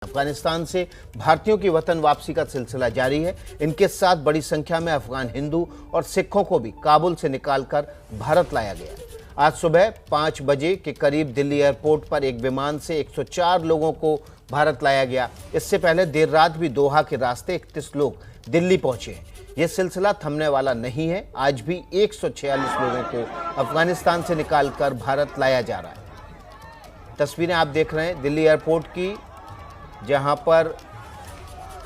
अफगानिस्तान से भारतीयों की वतन वापसी का सिलसिला जारी है। इनके साथ बड़ी संख्या में अफगान हिंदू और सिखों को भी काबुल से निकालकर भारत लाया गया है। आज सुबह 5 बजे के करीब दिल्ली एयरपोर्ट पर एक विमान से 104 लोगों को भारत लाया गया। इससे पहले देर रात भी दोहा के रास्ते 31 लोग दिल्ली पहुंचे हैं। यह सिलसिला थमने वाला नहीं है। आज भी 146 लोगों को अफगानिस्तान से निकालकर भारत लाया जा रहा है। तस्वीरें आप देख रहे हैं दिल्ली एयरपोर्ट की, जहां पर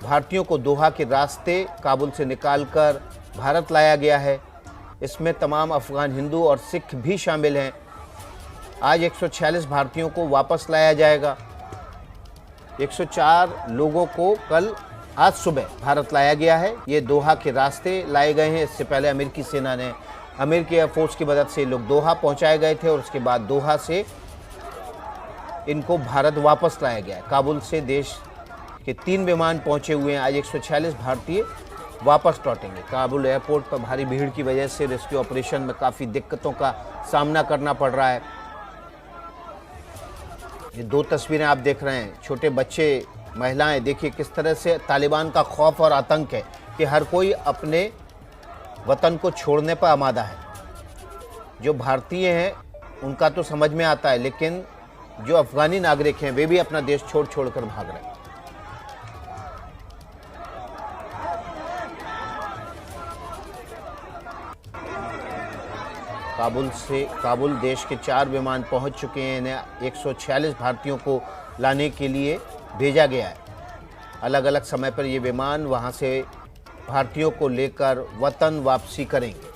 भारतीयों को दोहा के रास्ते काबुल से निकालकर भारत लाया गया है। इसमें तमाम अफगान हिंदू और सिख भी शामिल हैं। आज 146 भारतीयों को वापस लाया जाएगा। 104 लोगों को कल आज सुबह भारत लाया गया है। ये दोहा के रास्ते लाए गए हैं। इससे पहले अमेरिकी सेना ने, अमेरिकी एयरफोर्स की मदद से लोग दोहा पहुंचाए गए थे और उसके बाद दोहा से इनको भारत वापस लाया गया है। काबुल से देश के 3 विमान पहुंचे हुए हैं। आज 146 भारतीय वापस लौटेंगे। काबुल एयरपोर्ट पर भारी भीड़ की वजह से रेस्क्यू ऑपरेशन में काफ़ी दिक्कतों का सामना करना पड़ रहा है। ये 2 तस्वीरें आप देख रहे हैं, छोटे बच्चे, महिलाएं। देखिए किस तरह से तालिबान का खौफ और आतंक है कि हर कोई अपने वतन को छोड़ने पर आमादा है। जो भारतीय हैं उनका तो समझ में आता है, लेकिन जो अफगानी नागरिक हैं वे भी अपना देश छोड़ कर भाग रहे हैं। काबुल देश के 4 विमान पहुंच चुके हैं। इन्हें 146 भारतीयों को लाने के लिए भेजा गया है। अलग अलग समय पर ये विमान वहां से भारतीयों को लेकर वतन वापसी करेंगे।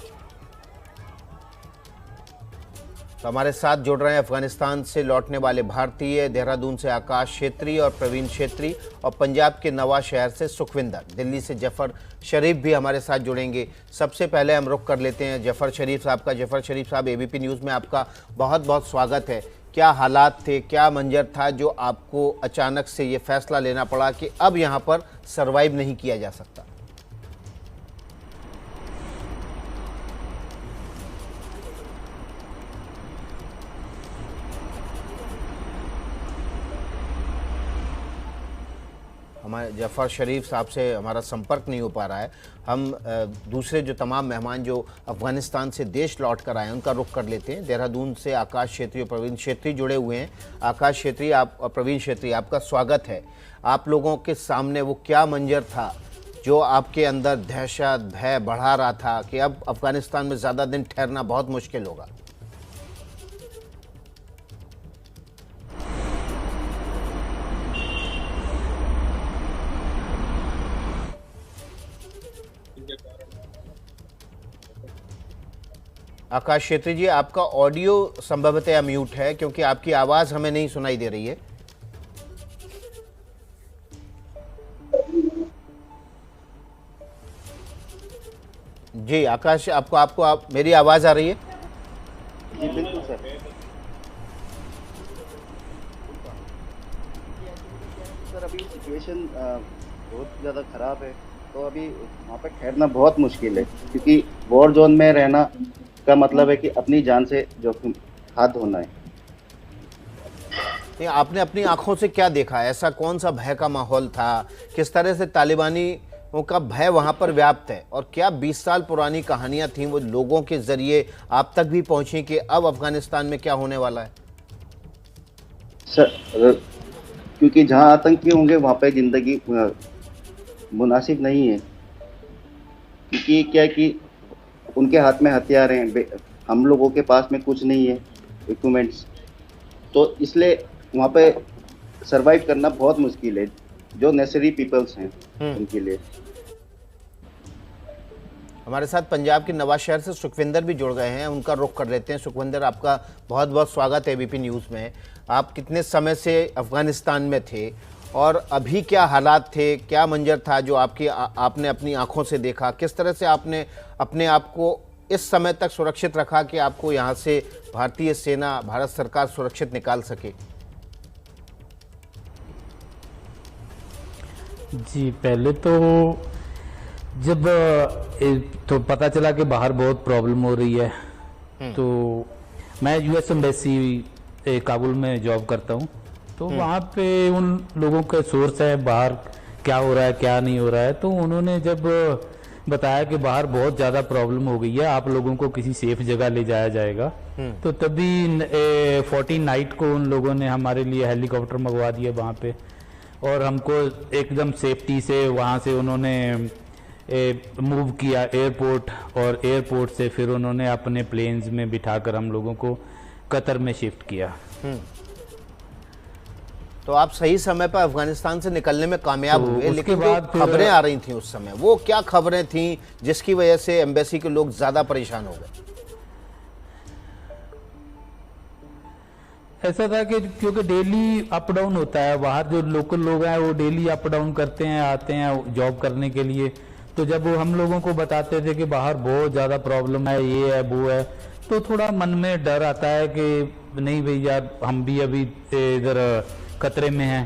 तो हमारे साथ जुड़ रहे हैं अफगानिस्तान से लौटने वाले भारतीय, देहरादून से आकाश छेत्री और प्रवीण छेत्री, और पंजाब के नवा शहर से सुखविंदर। दिल्ली से जफर शरीफ भी हमारे साथ जुड़ेंगे। सबसे पहले हम रुख कर लेते हैं जफर शरीफ साहब का। जफर शरीफ साहब, एबीपी न्यूज़ में आपका बहुत बहुत स्वागत है। क्या हालात थे, क्या मंजर था जो आपको अचानक से ये फैसला लेना पड़ा कि अब यहाँ पर सर्वाइव नहीं किया जा सकता? हमारे जफ़र शरीफ साहब से हमारा संपर्क नहीं हो पा रहा है। हम दूसरे जो तमाम मेहमान जो अफ़गानिस्तान से देश लौट कर आए हैं उनका रुख कर लेते हैं। देहरादून से आकाश छेत्री और प्रवीण छेत्री जुड़े हुए हैं। आकाश छेत्री आप और प्रवीण छेत्री, आपका स्वागत है। आप लोगों के सामने वो क्या मंजर था जो आपके अंदर दहशत, भय बढ़ा रहा था कि अब अफ़गानिस्तान में ज़्यादा दिन ठहरना बहुत मुश्किल होगा? आकाश छेत्री जी, आपका ऑडियो संभवतः म्यूट है क्योंकि आपकी आवाज हमें नहीं सुनाई दे रही है। जी आकाश, आप मेरी आवाज आ रही है? जी बिल्कुल सर। सर अभी सिचुएशन बहुत ज़्यादा ख़राब है, तो अभी वहाँ पर ठहरना बहुत मुश्किल है, क्योंकि वॉर जोन में रहना का मतलब है कि अपनी जान से जोखिम हाथ धोना है। नहीं, आपने अपनी आंखों से क्या देखा? ऐसा कौन सा भय का माहौल था? किस तरह से तालिबानियों का भय वहां पर व्याप्त है? और क्या 20 साल पुरानी कहानियां थीं वो लोगों के जरिए आप तक भी पहुंची कि अब अफगानिस्तान में क्या होने वाला है? सर क्योंकि जहाँ आतंकी होंगे वहाँ पे ज़िंदगी मुनासिब नहीं है, क्योंकि क्या है कि उनके हाथ में हथियार हैं, हम लोगों के पास में कुछ नहीं है इक्विपमेंट्स, तो इसलिए वहाँ पे सरवाइव करना बहुत मुश्किल है जो नेसेसरी पीपल्स हैं उनके लिए। हमारे साथ पंजाब के नवा शहर से सुखविंदर भी जुड़ गए हैं, उनका रुख कर लेते हैं। सुखविंदर, आपका बहुत बहुत स्वागत है एबीपी न्यूज़ में। आप कितने समय से अफगानिस्तान में थे और अभी क्या हालात थे, क्या मंजर था जो आपने अपनी आंखों से देखा? किस तरह से आपने अपने आप को इस समय तक सुरक्षित रखा कि आपको यहाँ से भारतीय सेना, भारत सरकार सुरक्षित निकाल सके? जी, पहले तो जब तो पता चला कि बाहर बहुत प्रॉब्लम हो रही है, तो मैं यूएस एम्बेसी काबुल में जॉब करता हूँ, तो वहाँ पे उन लोगों का सोर्स है बाहर क्या हो रहा है क्या नहीं हो रहा है। तो उन्होंने जब बताया कि बाहर बहुत ज़्यादा प्रॉब्लम हो गई है, आप लोगों को किसी सेफ जगह ले जाया जाएगा, तो तभी 14 नाइट को उन लोगों ने हमारे लिए हेलीकॉप्टर मंगवा दिया वहाँ पे, और हमको एकदम सेफ्टी से वहाँ से उन्होंने मूव किया एयरपोर्ट, और एयरपोर्ट से फिर उन्होंने अपने प्लेन्स में बिठाकर हम लोगों को कतर में शिफ्ट किया। तो आप सही समय पर अफगानिस्तान से निकलने में कामयाब तो हुए, उसके लेकिन बाद जो फिर- खबरें आ रही थी उस समय, वो क्या खबरें थी जिसकी वजह से एम्बेसी के लोग ज्यादा परेशान हो गए? ऐसा था कि क्योंकि डेली अप डाउन होता है, बाहर जो लोकल लोग हैं वो डेली अप डाउन करते हैं, आते हैं जॉब करने के लिए। तो जब वो हम लोगों को बताते थे कि बाहर बहुत ज़्यादा प्रॉब्लम है, ये है वो है, तो थोड़ा मन में डर आता है कि नहीं भैया हम भी अभी इधर खतरे में हैं।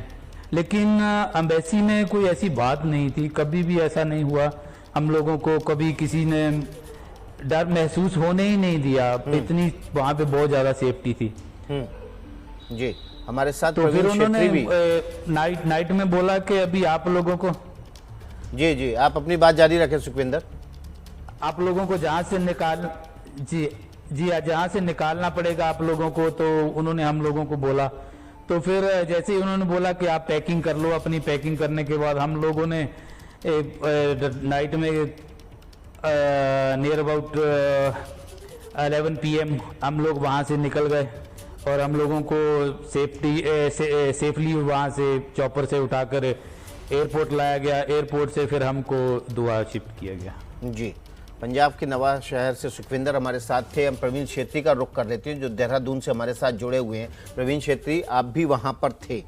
लेकिन एम्बेसी में कोई ऐसी बात नहीं थी, कभी भी ऐसा नहीं हुआ हम लोगों को, कभी किसी ने डर महसूस होने ही नहीं दिया। इतनी वहाँ पे बहुत ज़्यादा सेफ्टी थी। जी, हमारे साथ तो फिर प्रवीण उन्होंने छेत्री भी। नाइट में बोला कि अभी आप लोगों को जी, आप अपनी बात जारी रखें सुखविंदर। आप लोगों को जहाँ से निकाल जी जहाँ से निकालना पड़ेगा आप लोगों को, तो उन्होंने हम लोगों को बोला। तो फिर जैसे ही उन्होंने बोला कि आप पैकिंग कर लो, अपनी पैकिंग करने के बाद हम लोगों ने नाइट में नियर अबाउट 11 PM हम लोग वहाँ से निकल गए, और हम लोगों को सेफली वहाँ से चॉपर से उठाकर एयरपोर्ट लाया गया। एयरपोर्ट से फिर हमको दुआ शिफ्ट किया गया। जी, पंजाब के नवा शहर से सुखविंदर हमारे साथ थे। हम प्रवीण छेत्री का रुख कर लेते हैं जो देहरादून से हमारे साथ जुड़े हुए हैं। प्रवीण छेत्री, आप भी वहाँ पर थे,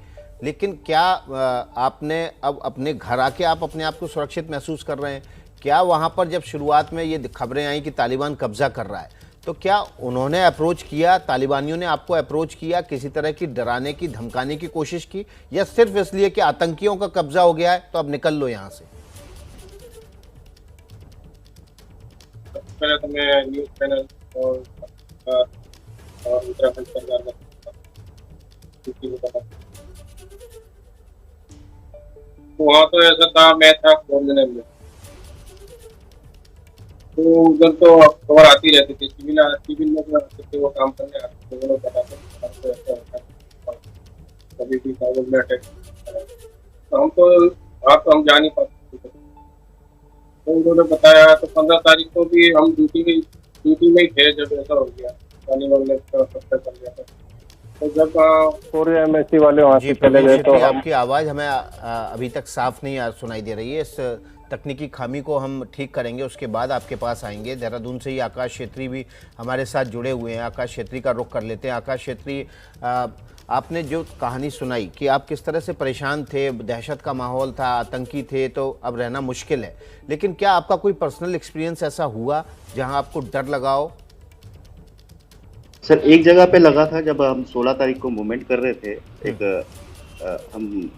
लेकिन क्या आपने अब अपने घर आके आप अपने आप को सुरक्षित महसूस कर रहे हैं? क्या वहाँ पर जब शुरुआत में ये खबरें आई कि तालिबान कब्जा कर रहा है, तो क्या उन्होंने अप्रोच किया, तालिबानियों ने आपको अप्रोच किया, किसी तरह की डराने की धमकाने की कोशिश की, या सिर्फ इसलिए कि आतंकियों का कब्जा हो गया है तो अब निकल लो यहाँ से? पहले तो मैं न्यूज़ चैनल और उत्तराखंड सरकार का वहाँ तो ऐसा था, मैं था कोऑर्डिनेटर में, तो उधर तो खबर आती रहती थी, सिविल में जो आते थे वो काम करने आते थे, वो लोग बताते थे ऐसा होता है, कभी भी काबुल में अटैक। तो हम जा नहीं पाते थे, तो उन्होंने बताया। तो 15 तारीख को भी हम ड्यूटी में ही थे जब ऐसा हो गया, तालिबान ने कब्जा कर लिया था। तो जब पूरे एमएससी वाले वहाँ से चले गए तो हम आपकी आवाज़ हमें अभी तक साफ नहीं सुनाई दे रही है। इस तकनीकी खामी को हम ठीक करेंगे, उसके बाद आपके पास आएंगे। देहरादून से ही आकाश छेत्री भी हमारे साथ जुड़े हुए हैं। आकाश छेत्री का रुख कर लेते हैं। आकाश छेत्री, आपने जो कहानी सुनाई कि आप किस तरह से परेशान थे, दहशत का माहौल था, आतंकी थे, तो अब रहना मुश्किल है, लेकिन क्या आपका कोई पर्सनल एक्सपीरियंस ऐसा हुआ जहां आपको डर लगा हो? सर, एक जगह पे लगा था जब हम 16 तारीख को मूवमेंट कर रहे थे। हम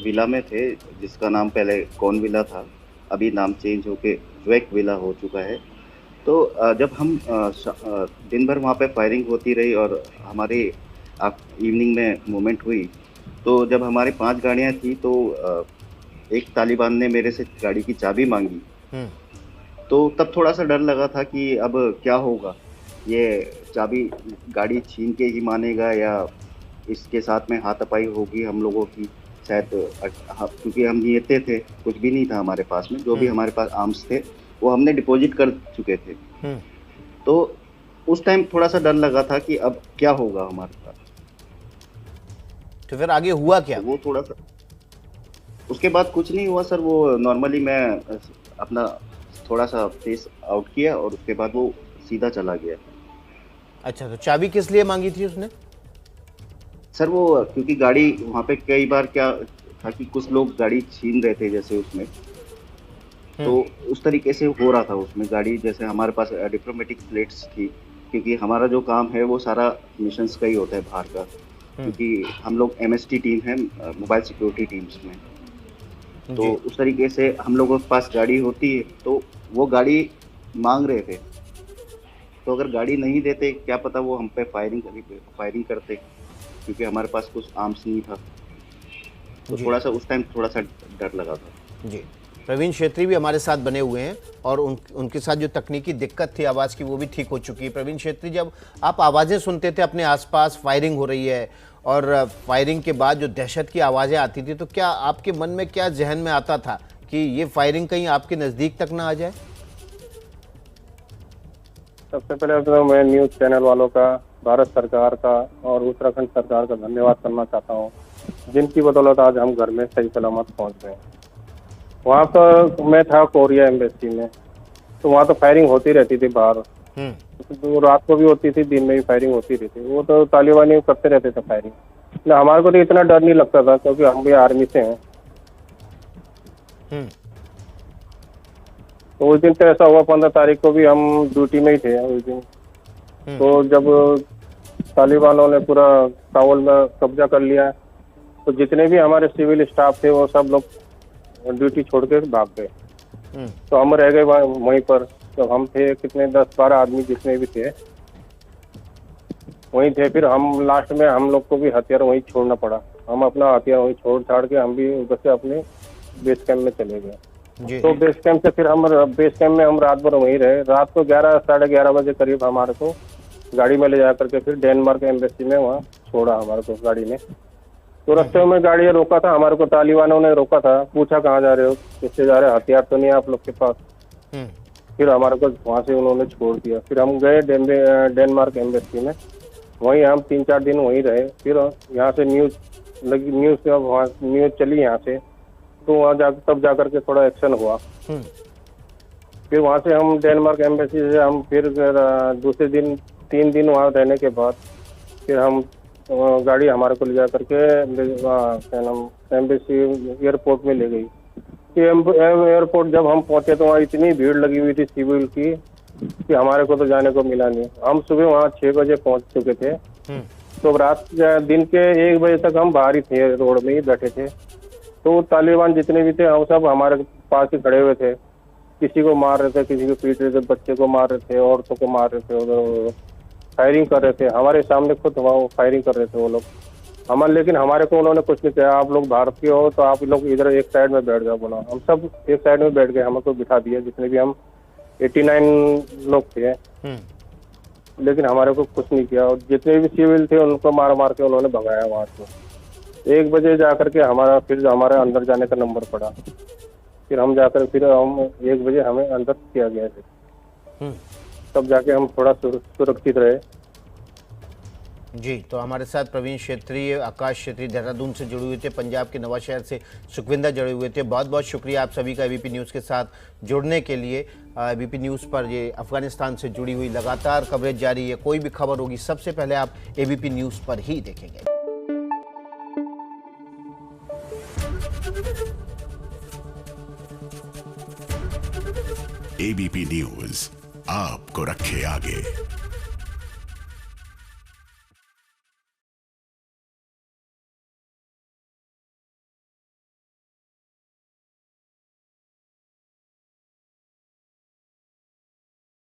विला में थे जिसका नाम पहले कौन विला था, अभी नाम चेंज होके ज्वेक विला हो चुका है। तो जब हम दिन भर वहाँ पे फायरिंग होती रही और हमारी इवनिंग में मूवमेंट हुई, तो जब हमारी 5 गाड़ियाँ थी तो एक तालिबान ने मेरे से गाड़ी की चाबी मांगी। तो तब थोड़ा सा डर लगा था कि अब क्या होगा, ये चाबी गाड़ी छीन के ही मानेगा या इसके साथ में हाथापाई होगी हम लोगों की शायद। क्योंकि हम नियते थे, कुछ भी नहीं था हमारे पास में, जो भी हमारे पास आर्म्स थे वो हमने डिपॉजिट कर चुके थे। तो उस टाइम थोड़ा सा डर लगा था कि अब क्या होगा हमारे साथ। तो फिर आगे हुआ क्या? वो थोड़ा सा, उसके बाद कुछ नहीं हुआ सर। वो नॉर्मली मैं अपना थोड़ा सा फेस आउट किया और उसके बाद वो सीधा चला गया। अच्छा, तो चाबी किस लिए मांगी थी उसने? सर वो क्योंकि गाड़ी वहाँ पे कई बार क्या था कि कुछ लोग गाड़ी छीन रहे थे जैसे उसमें, तो उस तरीके से हो रहा था उसमें गाड़ी। जैसे हमारे पास डिप्लोमेटिक प्लेट्स थी, क्योंकि हमारा जो काम है वो सारा मिशंस का ही होता है बाहर का, क्योंकि हम लोग MST टीम है, मोबाइल सिक्योरिटी टीम्स में। तो उस तरीके से हम लोगों के पास गाड़ी होती है, तो वो गाड़ी मांग रहे थे। तो अगर गाड़ी नहीं देते क्या पता वो हम पे फायरिंग करते। क्योंकि हमारे पास कुछ आर्म्स नहीं था, तो जी। थोड़ा सा उस टाइम थोड़ा सा डर लगा था। जी, प्रवीण क्षेत्री भी हमारे साथ बने हुए हैं और उनके साथ जो तकनीकी दिक्कत थी आवाज़ की वो भी ठीक हो चुकी है। प्रवीण क्षेत्री, जब आप आवाज़ें सुनते थे अपने आसपास फायरिंग हो रही है और फायरिंग के बाद जो दहशत की आवाज़ें आती थी, तो क्या आपके मन में क्या जहन में आता था कि ये फायरिंग कहीं आपके नज़दीक तक ना आ जाए? सबसे पहले तो मैं न्यूज़ चैनल वालों का, भारत सरकार का और उत्तराखंड सरकार का धन्यवाद करना चाहता हूँ, जिनकी बदौलत आज हम घर में सही सलामत पहुँच गए। वहाँ पर मैं था कोरिया एम्बेसी में, तो वहाँ तो फायरिंग होती रहती थी बाहर, तो रात को भी होती थी, दिन में भी फायरिंग होती रहती। वो तो तालिबानी करते रहते थे फायरिंग। हमारे को तो इतना डर नहीं लगता था, क्योंकि हम भी आर्मी से हैं। तो उस दिन तो ऐसा हुआ, 15 तारीख को भी हम ड्यूटी में ही थे उस दिन। तो जब तालिबानों ने पूरा काबुल में कब्जा कर लिया, तो जितने भी हमारे सिविल स्टाफ थे वो सब लोग ड्यूटी छोड़ के भाग गए। तो हम रह गए वहीं पर। तो हम थे कितने 10-12 आदमी जितने भी थे वहीं थे। फिर हम लास्ट में हम लोग को भी हथियार वहीं छोड़ना पड़ा। हम अपना हथियार वहीं छोड़ छाड़ के हम भी उधर से अपने बेस कैंप में चले गए। तो बेस कैंप से फिर हम बेस कैंप में हम रात भर वहीं रहे। रात को 11-11:30 बजे करीब हमारे को गाड़ी में ले जा करके फिर डेनमार्क एम्बेसी में वहाँ छोड़ा हमारे को गाड़ी में। तो रास्ते में गाड़ी रोका था, हमारे को तालिबानों ने रोका था, पूछा कहाँ जा रहे हो, किससे जा रहे हो, हथियार तो नहीं है आप लोग के पास। फिर हमारे को वहाँ से उन्होंने छोड़ दिया। फिर हम गए डेनमार्क एम्बेसी में, वहीं हम 3-4 दिन वहीं रहे। फिर यहाँ से न्यूज़ लगी, न्यूज़ चली यहाँ से, तो वहाँ तब जा करके थोड़ा एक्शन हुआ। फिर वहाँ से हम डेनमार्क एम्बेसी से हम फिर दूसरे दिन 3 दिन वहाँ रहने के बाद फिर हम गाड़ी हमारे को ले जा करके क्या नाम एम्बेसी एयरपोर्ट में ले गई। एयरपोर्ट जब हम पहुंचे तो वहाँ इतनी भीड़ लगी हुई थी सिविल की कि हमारे को तो जाने को मिला नहीं। हम सुबह वहाँ 6 बजे पहुंच चुके थे, तो रात दिन के 1 बजे तक हम बाहर ही थे, रोड में ही बैठे थे। तो तालिबान जितने भी थे हम सब हमारे पास ही खड़े हुए थे, किसी को मार रहे थे, किसी को पीट रहे थे, बच्चे को मार रहे थे, औरतों को मार रहे थे, उधर फायरिंग कर रहे थे हमारे सामने, खुद वहाँ फायरिंग कर रहे थे वो लोग हमारे। लेकिन हमारे को उन्होंने कुछ नहीं कहा, आप लोग भारत के हो तो आप लोग इधर एक साइड में बैठ जाओ बोला। हम सब एक साइड में बैठ गए, हमें को बिठा दिया, जितने भी हम 89 लोग थे। लेकिन हमारे को कुछ नहीं किया, और जितने भी सिविल थे उनको मार मार के उन्होंने भगाया वहाँ से। 1 बजे जा करके हमारे अंदर जाने का नंबर पड़ा। फिर हम जाकर फिर हम 1 बजे हमें अंदर किया गया थे, तब जाके हम थोड़ा सुरक्षित रहे। जी, तो हमारे साथ प्रवीण क्षेत्री, आकाश क्षेत्री देहरादून से जुड़े हुए थे, पंजाब के नवाशहर से सुखविंदर जुड़े हुए थे। बहुत बहुत शुक्रिया आप सभी का एबीपी न्यूज़ के साथ जुड़ने के लिए। एबीपी न्यूज़ पर ये अफगानिस्तान से जुड़ी हुई लगातार कवरेज जारी है। कोई भी खबर होगी सबसे पहले आप एबीपी न्यूज़ पर ही देखेंगे। एबीपी न्यूज़ आपको रखे आगे।